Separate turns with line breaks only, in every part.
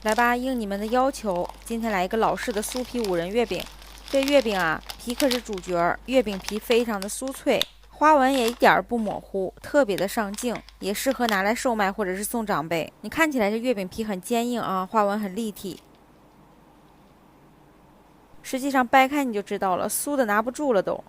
来吧，应你们的要求，今天来一个老式的酥皮五仁月饼。这月饼啊，皮可是主角儿，月饼皮非常的酥脆，花纹也一点儿不模糊，特别的上镜，也适合拿来售卖或者是送长辈。你看起来这月饼皮很坚硬啊，花纹很立体，实际上掰开你就知道了，酥的拿不住了都。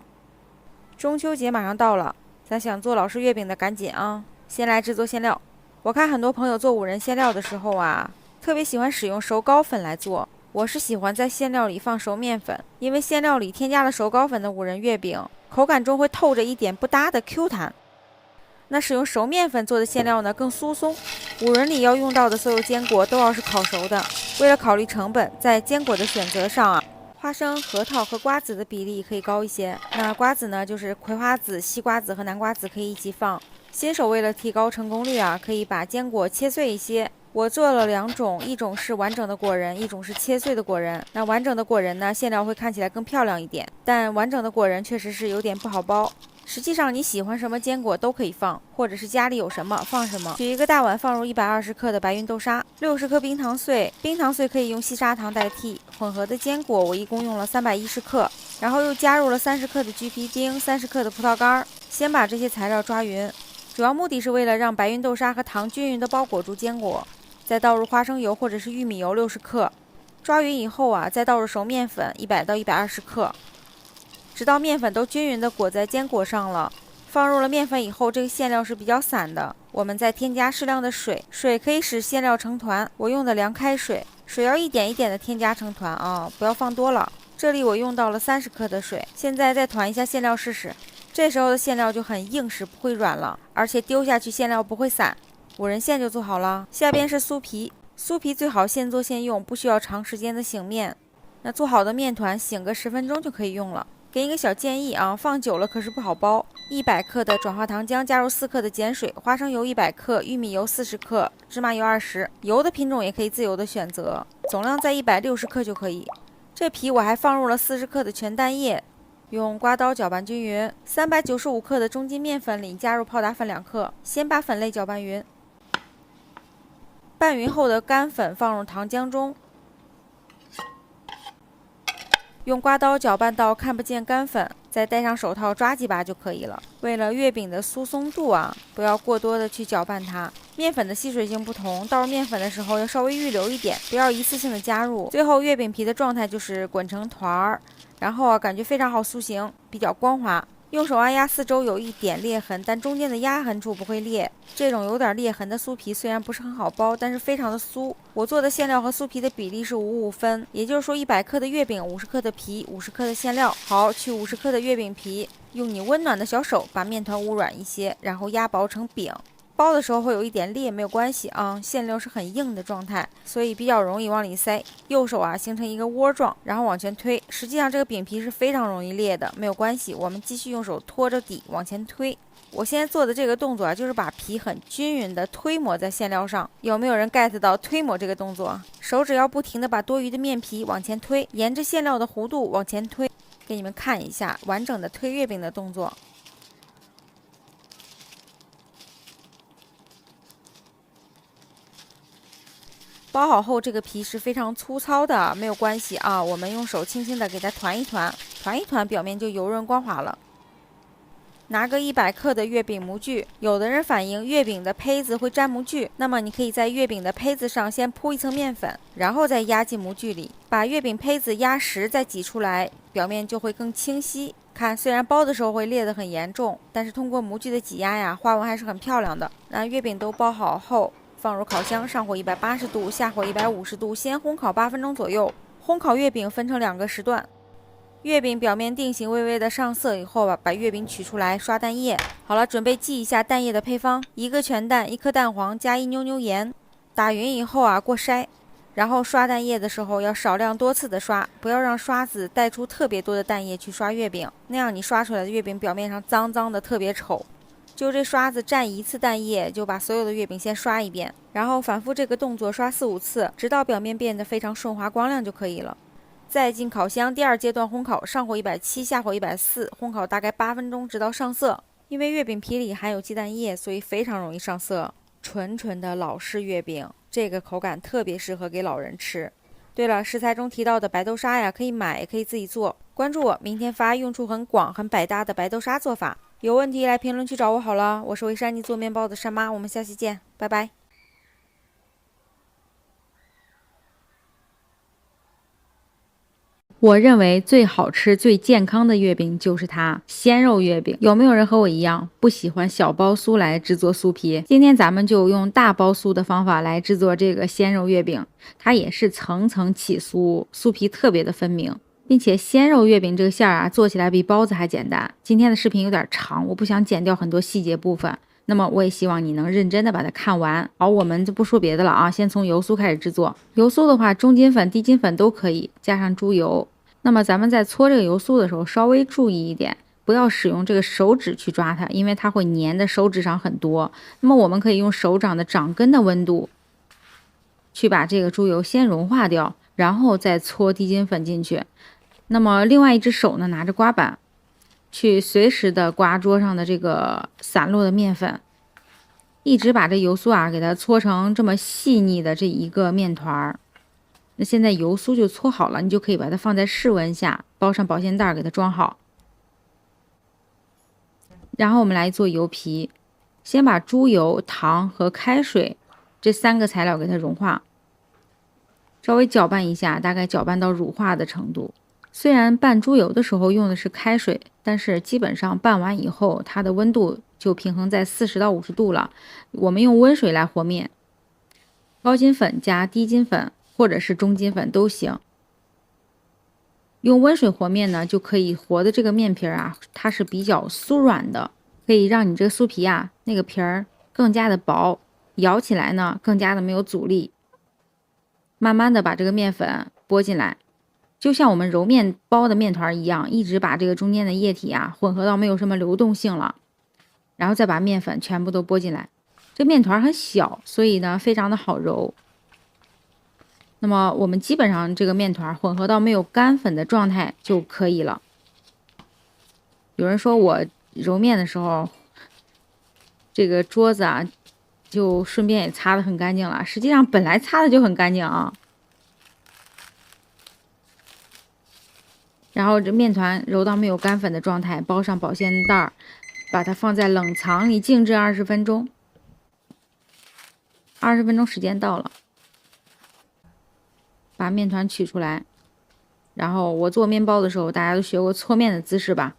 中秋节马上到了，咱想做老式月饼的赶紧啊！先来制作馅料。我看很多朋友做五仁馅料的时候啊，特别喜欢使用熟糕粉来做。我是喜欢在馅料里放熟面粉，因为馅料里添加了熟糕粉的五仁月饼，口感中会透着一点不搭的 Q 弹。那使用熟面粉做的馅料呢，更酥松。五仁里要用到的所有坚果都要是烤熟的。为了考虑成本，在坚果的选择上啊，花生、核桃和瓜子的比例可以高一些。那瓜子呢，就是葵花籽、西瓜籽和南瓜籽可以一起放。新手为了提高成功率啊，可以把坚果切碎一些。我做了两种，一种是完整的果仁，一种是切碎的果仁。那完整的果仁呢，馅料会看起来更漂亮一点，但完整的果仁确实是有点不好包。实际上你喜欢什么坚果都可以放，或者是家里有什么放什么。取一个大碗，放入120克的白云豆沙，60克冰糖碎，冰糖碎可以用细砂糖代替。混合的坚果我一共用了310克，然后又加入了30克的橘皮丁，30克的葡萄干。先把这些材料抓匀，主要目的是为了让白云豆沙和糖均匀地包裹住坚果。再倒入花生油或者是玉米油60克，抓匀以后啊，再倒入熟面粉100到120克，直到面粉都均匀地裹在坚果上了。放入了面粉以后，这个馅料是比较散的，我们再添加适量的水，水可以使馅料成团。我用的凉开水，水要一点一点的添加成团啊，不要放多了。这里我用到了30克的水，现在再团一下馅料试试。这时候的馅料就很硬实，不会软了，而且丢下去馅料不会散。五仁馅就做好了，下边是酥皮。酥皮最好现做现用，不需要长时间的醒面。那做好的面团醒个10分钟就可以用了。给你个小建议啊，放久了可是不好包。100克的转化糖浆加入4克的碱水，花生油100克，玉米油40克，芝麻油20，油的品种也可以自由的选择，总量在160克就可以。这皮我还放入了40克的全蛋液，用刮刀搅拌均匀。395克的中筋面粉里加入泡打粉2克，先把粉类搅拌匀。拌匀后的干粉放入糖浆中，用刮刀搅拌到看不见干粉，再戴上手套抓几把就可以了。为了月饼的酥松度啊，不要过多的去搅拌它。面粉的吸水性不同，倒入面粉的时候要稍微预留一点，不要一次性的加入。最后月饼皮的状态就是滚成团儿，然后啊感觉非常好塑形，比较光滑。用手按压四周有一点裂痕，但中间的压痕处不会裂。这种有点裂痕的酥皮虽然不是很好包，但是非常的酥。我做的馅料和酥皮的比例是5-5分，也就是说100克的月饼，50克的皮，50克的馅料。好，取50克的月饼皮，用你温暖的小手把面团捂软一些，然后压薄成饼。包的时候会有一点裂，没有关系啊，馅料是很硬的状态，所以比较容易往里塞。右手啊形成一个窝状，然后往前推。实际上这个饼皮是非常容易裂的，没有关系，我们继续用手托着底往前推。我现在做的这个动作啊，就是把皮很均匀的推抹在馅料上。有没有人 get 到推抹这个动作？手指要不停的把多余的面皮往前推，沿着馅料的弧度往前推。给你们看一下完整的推月饼的动作。包好后，这个皮是非常粗糙的，没有关系啊，我们用手轻轻的给它团一团，团一团，表面就油润光滑了。拿个100克的月饼模具，有的人反映月饼的胚子会粘模具，那么你可以在月饼的胚子上先铺一层面粉，然后再压进模具里，把月饼胚子压实再挤出来，表面就会更清晰。看，虽然包的时候会裂得很严重，但是通过模具的挤压呀，花纹还是很漂亮的。那月饼都包好后，放入烤箱，上火180度，下火150度，先烘烤8分钟左右。烘烤月饼分成2个时段。月饼表面定型微微的上色以后把月饼取出来，刷蛋液。好了，准备记一下蛋液的配方：1个全蛋，1颗蛋黄，加1妞妞盐。打匀以后啊，过筛。然后刷蛋液的时候要少量多次的刷，不要让刷子带出特别多的蛋液去刷月饼，那样你刷出来的月饼表面上脏脏的，特别丑。就这刷子蘸1次蛋液，就把所有的月饼先刷一遍，然后反复这个动作刷4-5次，直到表面变得非常顺滑光亮就可以了。再进烤箱，第2阶段烘烤，上火170，下火140，烘烤大概8分钟，直到上色。因为月饼皮里含有鸡蛋液，所以非常容易上色。纯纯的老式月饼，这个口感特别适合给老人吃。对了，食材中提到的白豆沙呀，可以买也可以自己做。关注我，明天发用处很广、很百搭的白豆沙做法。有问题来评论区找我好了。我是为珊妮做面包的珊妈，我们下期见，拜拜。
我认为最好吃、最健康的月饼就是它——鲜肉月饼。有没有人和我一样不喜欢小包酥来制作酥皮？今天咱们就用大包酥的方法来制作这个鲜肉月饼，它也是层层起酥，酥皮特别的分明，并且鲜肉月饼这个馅儿啊，做起来比包子还简单。今天的视频有点长，我不想剪掉很多细节部分。那么我也希望你能认真的把它看完。好，我们就不说别的了啊，先从油酥开始制作。油酥的话，中筋粉、低筋粉都可以，加上猪油。那么咱们在搓这个油酥的时候，稍微注意一点，不要使用这个手指去抓它，因为它会粘的手指上很多。那么我们可以用手掌的掌根的温度，去把这个猪油先融化掉，然后再搓低筋粉进去。那么另外一只手呢，拿着刮板，去随时的刮桌上的这个散落的面粉，一直把这油酥啊给它搓成这么细腻的这一个面团儿。那现在油酥就搓好了，你就可以把它放在室温下，包上保鲜袋给它装好。然后我们来做油皮，先把猪油、糖和开水这3个材料给它融化，稍微搅拌一下，大概搅拌到乳化的程度。虽然拌猪油的时候用的是开水，但是基本上拌完以后，它的温度就平衡在40到50度了。我们用温水来和面，高筋粉加低筋粉或者是中筋粉都行。用温水和面呢，就可以和的这个面皮啊，它是比较酥软的，可以让你这个酥皮啊，那个皮儿更加的薄，咬起来呢更加的没有阻力。慢慢的把这个面粉拨进来，就像我们揉面包的面团一样，一直把这个中间的液体啊混合到没有什么流动性了，然后再把面粉全部都拨进来。这面团很小，所以呢非常的好揉。那么我们基本上这个面团混合到没有干粉的状态就可以了。有人说我揉面的时候，这个桌子啊，就顺便也擦得很干净了。实际上本来擦的就很干净啊。然后这面团揉到没有干粉的状态，包上保鲜袋，把它放在冷藏里静置20分钟。20分钟时间到了。把面团取出来，然后我做面包的时候，大家都学过搓面的姿势吧？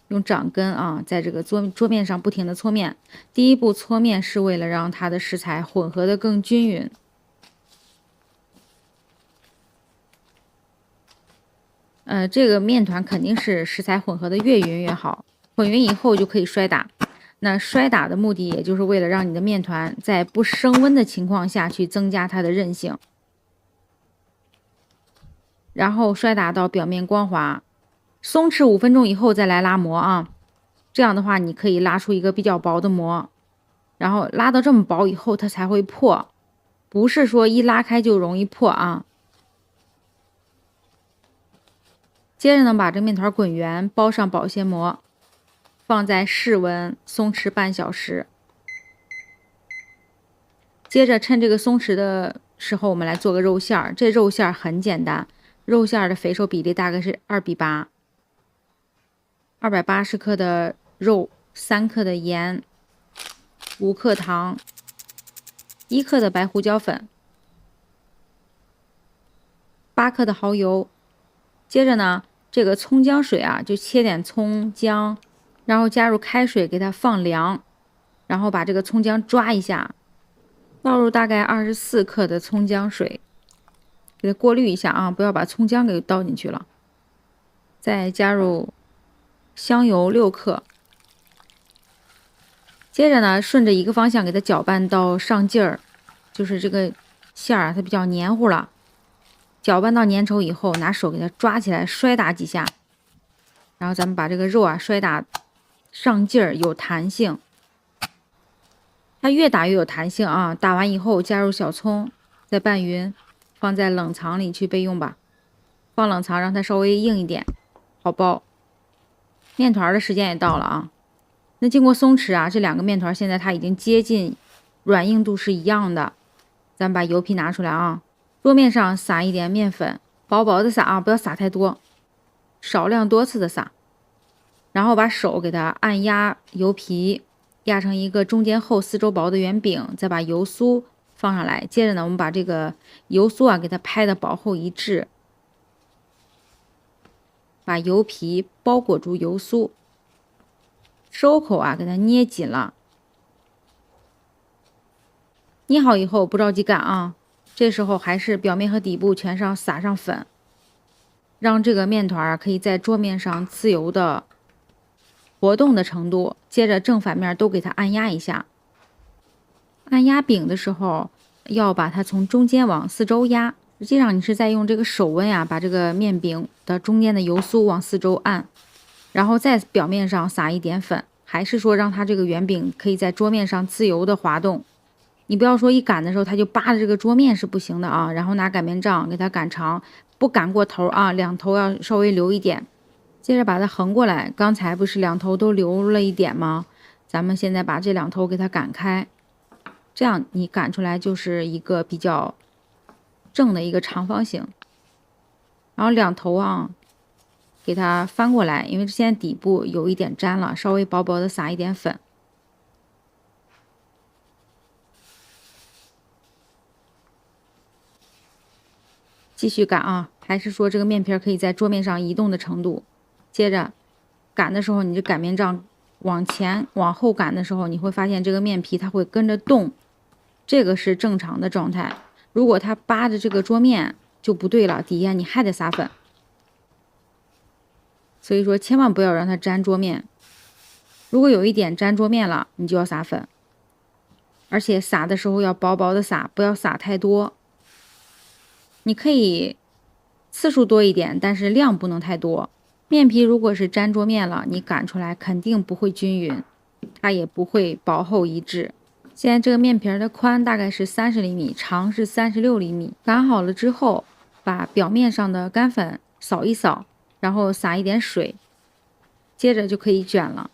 用掌根啊，在这个桌面上不停的搓面。第一步搓面是为了让它的食材混合的更均匀。这个面团肯定是食材混合的越匀越好，混匀以后就可以摔打。那摔打的目的也就是为了让你的面团在不升温的情况下去增加它的韧性。然后摔打到表面光滑，松弛5分钟以后再来拉模啊。这样的话，你可以拉出一个比较薄的模，然后拉到这么薄以后，它才会破，不是说一拉开就容易破啊。接着呢，把这面团滚圆，包上保鲜膜，放在室温松弛半小时。接着趁这个松弛的时候，我们来做个肉馅儿。这肉馅儿很简单。肉馅的肥瘦比例大概是2比8， 280克的肉，3克的盐，5克糖，1克的白胡椒粉，8克的蚝油。接着呢，这个葱姜水啊，就切点葱姜，然后加入开水给它放凉，然后把这个葱姜抓一下，倒入大概24克的葱姜水。给它过滤一下啊，不要把葱姜给倒进去了。再加入香油6克。接着呢，顺着一个方向给它搅拌到上劲儿，就是这个馅儿啊，它比较黏糊了。搅拌到粘稠以后，拿手给它抓起来，摔打几下。然后咱们把这个肉啊摔打上劲儿，有弹性。它越打越有弹性啊！打完以后加入小葱，再拌匀。放在冷藏里去备用吧，放冷藏让它稍微硬一点，好包。面团的时间也到了啊。那经过松弛啊，这2个面团现在它已经接近软硬度是一样的。咱们把油皮拿出来啊，桌面上撒一点面粉，薄薄的撒啊，不要撒太多，少量多次的撒。然后把手给它按压油皮，压成一个中间厚四周薄的圆饼，再把油酥放上来。接着呢，我们把这个油酥啊给它拍的薄厚一致，把油皮包裹住油酥，收口啊给它捏紧了。捏好以后不着急擀啊，这时候还是表面和底部全上撒上粉，让这个面团啊可以在桌面上自由的活动的程度。接着正反面都给它按压一下。按压饼的时候要把它从中间往四周压，实际上你是在用这个手温呀，把这个面饼的中间的油酥往四周按，然后在表面上撒一点粉，还是说让它这个圆饼可以在桌面上自由的滑动。你不要说一擀的时候它就扒着这个桌面是不行的啊，然后拿擀面杖给它擀长，不擀过头啊，两头要稍微留一点。接着把它横过来，刚才不是两头都留了一点吗？咱们现在把这两头给它擀开，这样你擀出来就是一个比较正的一个长方形。然后两头啊给它翻过来，因为现在底部有一点粘了，稍微薄薄的撒一点粉。继续擀啊，还是说这个面皮可以在桌面上移动的程度。接着擀的时候，你这擀面杖往前往后擀的时候，你会发现这个面皮它会跟着动，这个是正常的状态。如果它扒着这个桌面就不对了，底下你还得撒粉。所以说千万不要让它粘桌面，如果有一点粘桌面了，你就要撒粉，而且撒的时候要薄薄的撒，不要撒太多。你可以次数多一点，但是量不能太多。面皮如果是粘桌面了，你擀出来肯定不会均匀，它也不会薄厚一致。现在这个面皮的宽大概是30厘米，长是36厘米。擀好了之后，把表面上的干粉扫一扫，然后撒一点水，接着就可以卷了。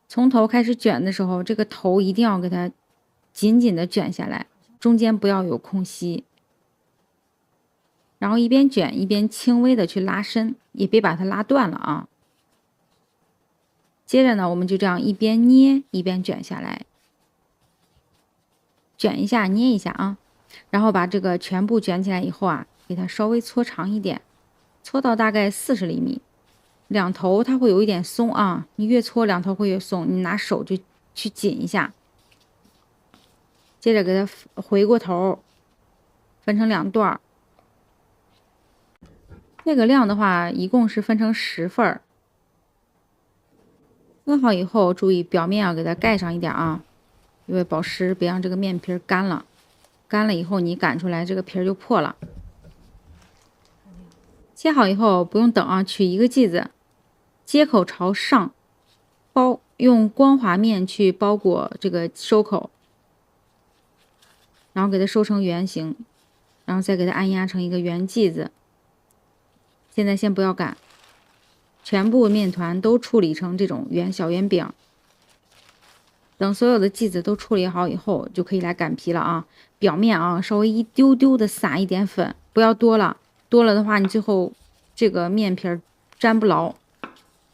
从头开始卷的时候，这个头一定要给它紧紧的卷下来，中间不要有空隙。然后一边卷一边轻微的去拉伸，也别把它拉断了啊。接着呢，我们就这样一边捏一边卷下来，卷一下捏一下啊，然后把这个全部卷起来以后啊，给它稍微搓长一点，搓到大概40厘米。两头它会有一点松啊，你越搓两头会越松，你拿手就去紧一下。接着给它回过头，分成2段。这个量的话，一共是分成10份儿。分好以后，注意表面要给它盖上一点啊，因为保湿，别让这个面皮干了。干了以后，你擀出来这个皮就破了。切好以后不用等啊，取一个剂子，接口朝上包，用光滑面去包裹这个收口，然后给它收成圆形，然后再给它按压成一个圆剂子。现在先不要擀，全部面团都处理成这种小圆饼。等所有的剂子都处理好以后，就可以来擀皮了啊。表面啊稍微一丢丢的撒一点粉，不要多了，多了的话你最后这个面皮粘不牢。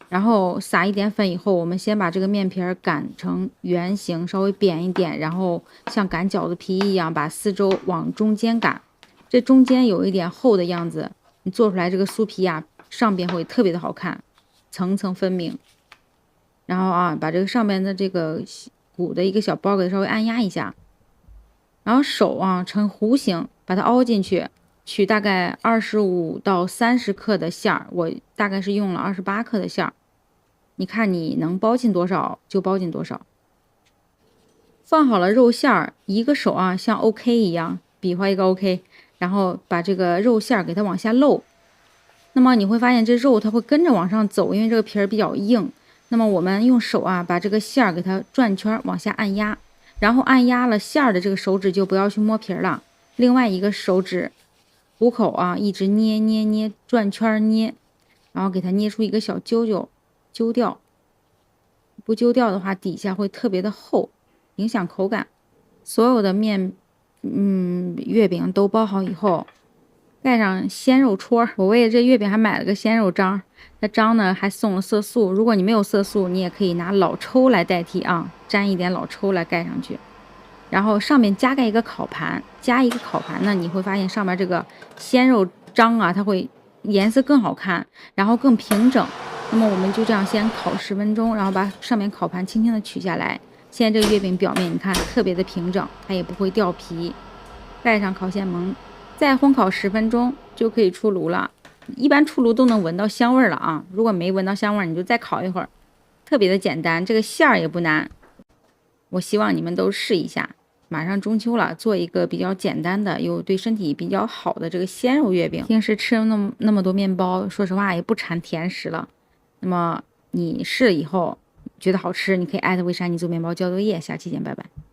然后撒一点粉以后，我们先把这个面皮擀成圆形，稍微扁一点，然后像擀饺子皮一样，把四周往中间擀。这中间有一点厚的样子，你做出来这个酥皮呀，上边会特别的好看，层层分明。然后啊，把这个上边的这个鼓的一个小包给它稍微按压一下，然后手啊呈弧形把它凹进去，取大概25到30克的馅儿，我大概是用了28克的馅儿，你看你能包进多少就包进多少。放好了肉馅儿，一个手啊像 OK 一样比划一个 OK， 然后把这个肉馅儿给它往下漏。那么你会发现这肉它会跟着往上走，因为这个皮儿比较硬。那么我们用手啊把这个馅儿给它转圈往下按压，然后按压了馅儿的这个手指就不要去摸皮儿了，另外一个手指虎口啊一直捏捏捏，转圈捏，然后给它捏出一个小揪揪，揪掉。不揪掉的话底下会特别的厚，影响口感。所有的月饼都包好以后，盖上鲜肉戳。我为了这月饼还买了个鲜肉章，那章呢还送了色素。如果你没有色素，你也可以拿老抽来代替啊，沾一点老抽来盖上去。然后上面加盖一个烤盘，加一个烤盘呢，你会发现上面这个鲜肉章啊，它会颜色更好看，然后更平整。那么我们就这样先烤10分钟，然后把上面烤盘轻轻的取下来。现在这个月饼表面你看特别的平整，它也不会掉皮。盖上烤线蒙，再烘烤10分钟就可以出炉了。一般出炉都能闻到香味了啊！如果没闻到香味，你就再烤一会儿，特别的简单。这个馅儿也不难，我希望你们都试一下。马上中秋了，做一个比较简单的又对身体比较好的这个鲜肉月饼。平时吃那么多面包，说实话也不馋甜食了。那么你试了以后觉得好吃，你可以艾特魏珊妮做面包交作业。下期见，拜拜。